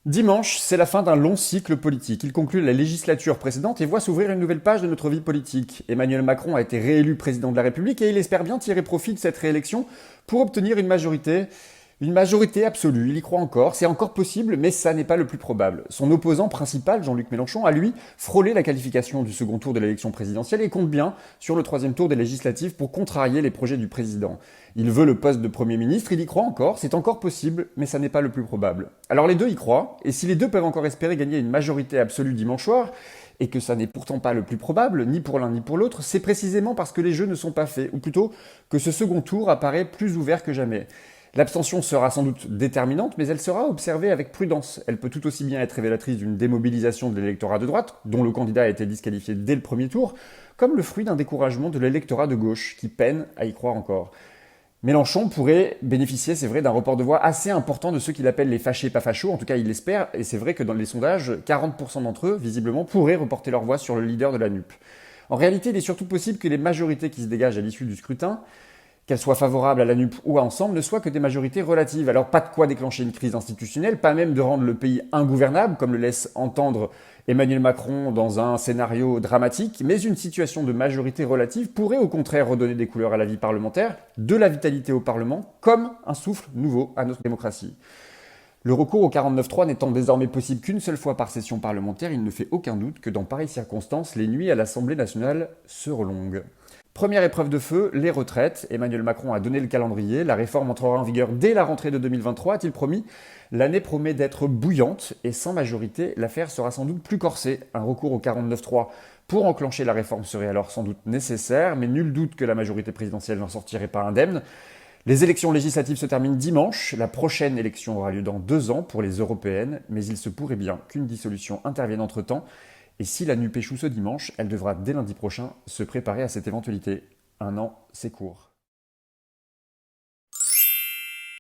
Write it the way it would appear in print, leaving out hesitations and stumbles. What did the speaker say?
Dimanche, c'est la fin d'un long cycle politique. Il conclut la législature précédente et voit s'ouvrir une nouvelle page de notre vie politique. Emmanuel Macron a été réélu président de la République et il espère bien tirer profit de cette réélection pour obtenir une majorité absolue. Il y croit encore, c'est encore possible, mais ça n'est pas le plus probable. Son opposant principal, Jean-Luc Mélenchon, a lui frôlé la qualification du second tour de l'élection présidentielle et compte bien sur le troisième tour des législatives pour contrarier les projets du président. Il veut le poste de Premier ministre, il y croit encore, c'est encore possible, mais ça n'est pas le plus probable. Alors les deux y croient, et si les deux peuvent encore espérer gagner une majorité absolue dimanche soir, et que ça n'est pourtant pas le plus probable, ni pour l'un ni pour l'autre, c'est précisément parce que les jeux ne sont pas faits, ou plutôt que ce second tour apparaît plus ouvert que jamais. L'abstention sera sans doute déterminante, mais elle sera observée avec prudence. Elle peut tout aussi bien être révélatrice d'une démobilisation de l'électorat de droite, dont le candidat a été disqualifié dès le premier tour, comme le fruit d'un découragement de l'électorat de gauche, qui peine à y croire encore. Mélenchon pourrait bénéficier, c'est vrai, d'un report de voix assez important de ceux qu'il appelle les fâchés pas fachos, en tout cas il l'espère, et c'est vrai que dans les sondages, 40% d'entre eux, visiblement, pourraient reporter leur voix sur le leader de la NUP. En réalité, il est surtout possible que les majorités qui se dégagent à l'issue du scrutin, qu'elles soient favorables à la NUP ou à Ensemble, ne soient que des majorités relatives. Alors pas de quoi déclencher une crise institutionnelle, pas même de rendre le pays ingouvernable, comme le laisse entendre Emmanuel Macron dans un scénario dramatique, mais une situation de majorité relative pourrait au contraire redonner des couleurs à la vie parlementaire, de la vitalité au Parlement, comme un souffle nouveau à notre démocratie. Le recours au 49.3 n'étant désormais possible qu'une seule fois par session parlementaire, il ne fait aucun doute que dans pareilles circonstances, les nuits à l'Assemblée nationale seront longues. Première épreuve de feu, les retraites. Emmanuel Macron a donné le calendrier. La réforme entrera en vigueur dès la rentrée de 2023, a-t-il promis. L'année promet d'être bouillante et sans majorité, l'affaire sera sans doute plus corsée. Un recours au 49.3 pour enclencher la réforme serait alors sans doute nécessaire, mais nul doute que la majorité présidentielle n'en sortirait pas indemne. Les élections législatives se terminent dimanche. La prochaine élection aura lieu dans 2 ans pour les européennes, mais il se pourrait bien qu'une dissolution intervienne entre-temps. Et si la NUP échoue ce dimanche, elle devra dès lundi prochain se préparer à cette éventualité. Un an, c'est court.